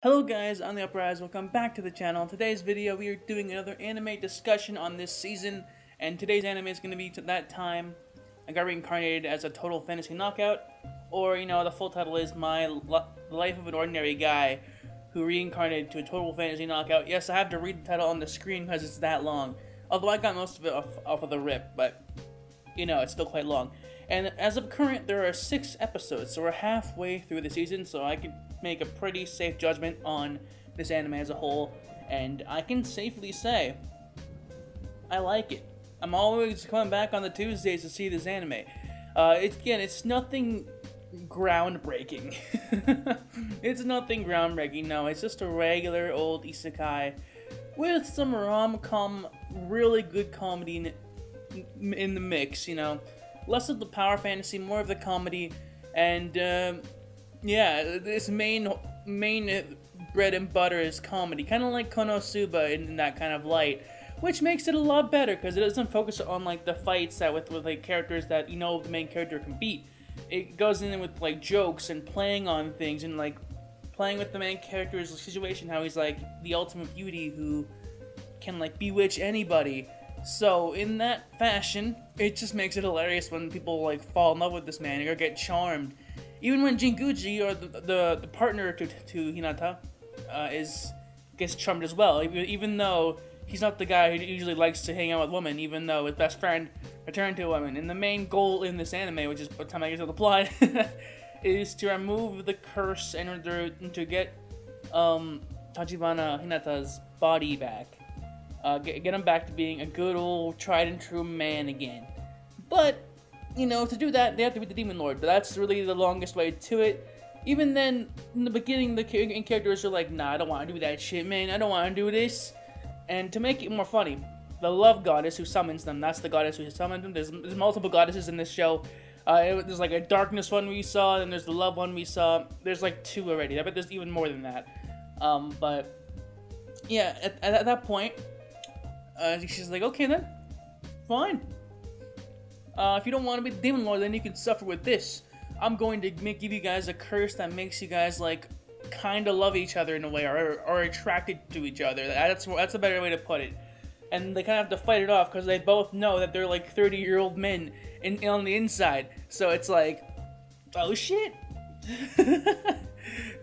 Hello guys, AnimeUpRise, welcome back to the channel. In today's video we are doing another anime discussion on this season, and today's anime is going to be That Time I Got Reincarnated as a Total Fantasy Knockout, or the full title is The Life of an Ordinary Guy Who Reincarnated to a Total Fantasy Knockout. Yes, I have to read the title on the screen because it's that long, although I got most of it off of the rip, but it's still quite long. And as of current, there are 6 episodes, so we're halfway through the season, so I can make a pretty safe judgment on this anime as a whole, and I can safely say I like it. I'm always coming back on the Tuesdays to see this anime. It's nothing groundbreaking. It's nothing groundbreaking, no. It's just a regular old isekai with some rom-com, really good comedy in the mix, Less of the power fantasy, more of the comedy, and yeah, this main bread and butter is comedy, kind of like Konosuba in that kind of light, which makes it a lot better because it doesn't focus on like the fights that with like characters that the main character can beat. It goes in with like jokes and playing on things and like playing with the main character's situation, how he's like the ultimate beauty who can like bewitch anybody. So in that fashion, it just makes it hilarious when people like fall in love with this man or get charmed. Even when Jinguji, or the partner to Hinata, gets charmed as well. Even though he's not the guy who usually likes to hang out with women, even though his best friend returned to a woman. And the main goal in this anime, which is by the time I get to the plot, is to remove the curse and to get Tachibana Hinata's body back. Get him back to being a good old tried and true man again. But, to do that, they have to beat the Demon Lord, but that's really the longest way to it. Even then, in the beginning, the characters are like, nah, I don't want to do that shit, man, I don't want to do this. And to make it more funny, the love goddess who summons them, that's the goddess who summoned them. There's multiple goddesses in this show. There's like a darkness one we saw, and there's the love one we saw. There's like 2 already, I bet there's even more than that. But, yeah, at that point, she's like, okay then, fine. If you don't want to be the Demon Lord, then you can suffer with this. I'm going to give you guys a curse that makes you guys like kind of love each other in a way, or attracted to each other. That's a better way to put it. And they kind of have to fight it off because they both know that they're like 30-year-old men on the inside. So it's like, oh shit.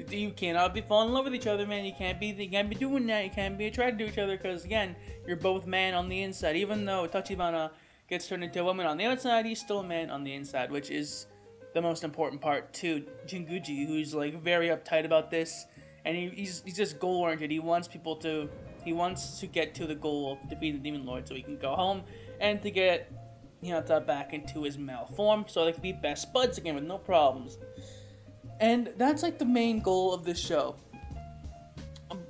You cannot be falling in love with each other, man. You can't be doing that. You can't be attracted to each other because, again, you're both man on the inside. Even though Tachibana gets turned into a woman on the outside, he's still a man on the inside, which is the most important part to Jinguji, who's like very uptight about this, and he's just goal-oriented. He wants to get to the goal of defeating the Demon Lord so he can go home and to get Hinata back into his male form so they can be best buds again with no problems. And that's like the main goal of this show.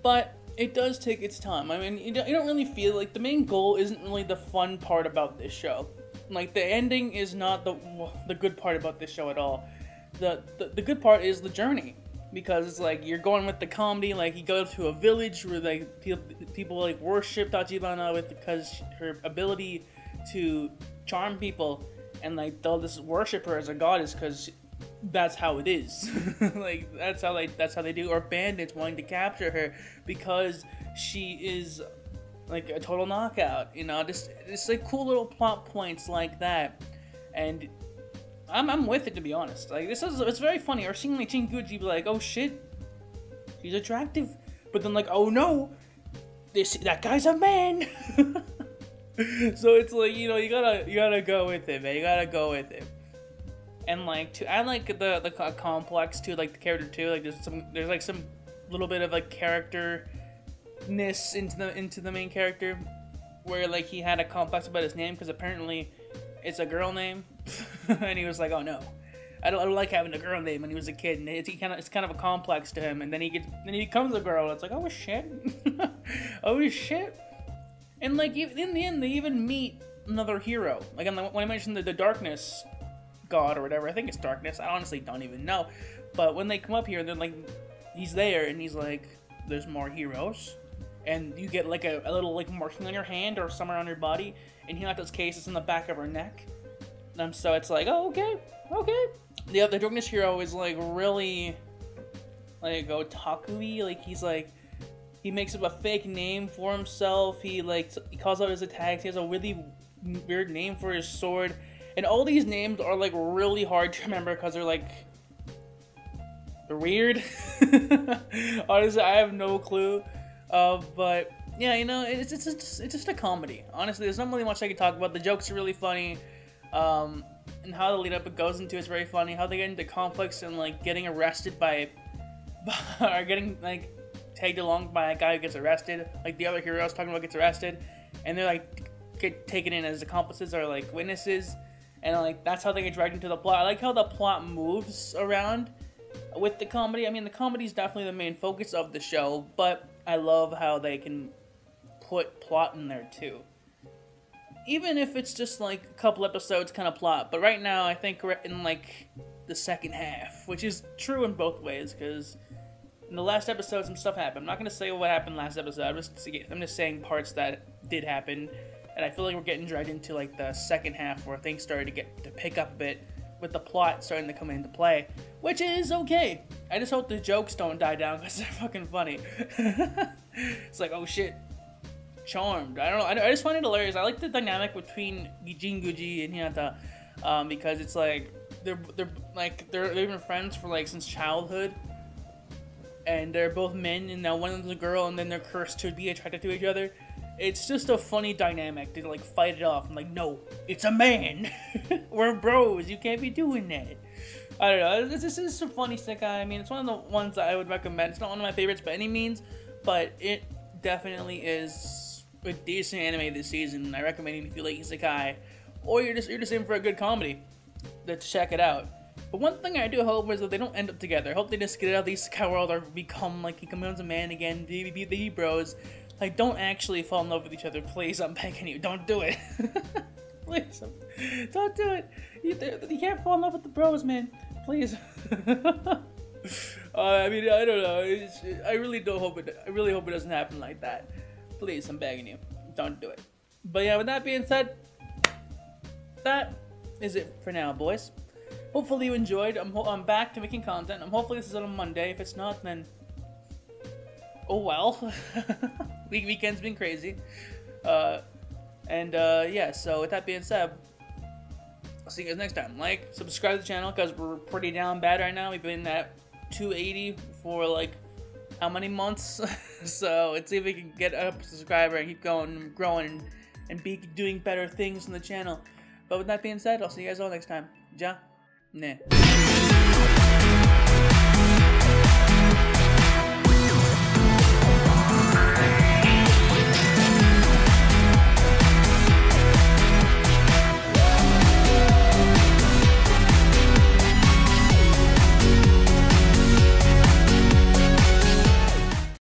But it does take its time. I mean, you don't really feel like the main goal isn't really the fun part about this show. Like, the ending is not the good part about this show at all. The good part is the journey. Because it's like, you're going with the comedy, like, you go to a village where like people like worship Tachibana because her ability to charm people, and like they'll just worship her as a goddess because that's how it is. Like, that's how they do. Or bandits wanting to capture her because she is like a total knockout, just like cool little plot points like that. And I'm with it, to be honest. Like, it's very funny. Or seeing like Jinguji be like, oh shit, she's attractive, but then like, oh no, that guy's a man. So it's like, you gotta go with it, man. You gotta go with it. And like, I like the complex too, like the character too. Like there's like some little bit of like characterness into the main character, where like he had a complex about his name because apparently it's a girl name, and he was like, oh no, I don't like having a girl name when he was a kid, and it's kind of a complex to him. And then he becomes a girl. And it's like, oh shit, oh shit. And like in the end, they even meet another hero. Like when I mentioned the darkness god or whatever, I think it's darkness, I honestly don't even know, but when they come up here, they're like, he's there and he's like, there's more heroes, and you get like a little like marking on your hand or somewhere on your body. In Hinata's case, it's in the back of her neck. So it's like, oh okay. The darkness hero is like really like otaku-y. Like he's like, he makes up a fake name for himself. He calls out his attacks. He has a really weird name for his sword, and all these names are like really hard to remember because they're like, they're weird. Honestly, I have no clue. But yeah, you know, it's just a comedy. Honestly, there's not really much I can talk about. The jokes are really funny. And how the lead up it goes into is very funny. How they get into conflicts and like getting arrested by or getting like tagged along by a guy who gets arrested. Like the other hero I was talking about gets arrested, and they're like get taken in as accomplices or like witnesses, and like that's how they get dragged into the plot. I like how the plot moves around with the comedy. I mean, the comedy is definitely the main focus of the show, but I love how they can put plot in there too. Even if it's just like a couple episodes kind of plot. But right now, I think we're in like the second half, which is true in both ways, because in the last episode, some stuff happened. I'm not going to say what happened last episode. I'm just saying parts that did happen. And I feel like we're getting dragged into like the second half where things started to pick up a bit with the plot starting to come into play, which is okay. I just hope the jokes don't die down because they're fucking funny. It's like, oh shit. Charmed. I don't know. I just find it hilarious. I like the dynamic between Jinguji and Hinata, because it's like they've been friends for like since childhood, and they're both men, and now one of them's a girl, and then they're cursed to be attracted to each other. It's just a funny dynamic to like fight it off. I'm like, no, it's a man. We're bros. You can't be doing that. I don't know. This is some funny Isekai. I mean, it's one of the ones that I would recommend. It's not one of my favorites by any means, but it definitely is a decent anime this season. I recommend it if you like Isekai, or you're just in for a good comedy. Let's check it out. But one thing I do hope is that they don't end up together. I hope they just get out of the Isekai world or become like he becomes a man again. They be bros. Like, don't actually fall in love with each other, please. I'm begging you, don't do it. Please, don't do it. You can't fall in love with the bros, man. Please. I mean, I don't know. I really hope it doesn't happen like that. Please, I'm begging you, don't do it. But yeah, with that being said, that is it for now, boys. Hopefully you enjoyed. I'm back to making content. Hopefully this is on a Monday. If it's not, then oh well. Weekend's been crazy. Yeah. So with that being said, I'll see you guys next time. Like, subscribe to the channel because we're pretty down bad right now. We've been at 280 for like how many months? So let's see if we can get a subscriber and keep going and growing and be doing better things on the channel. But with that being said, I'll see you guys all next time. Ja ne.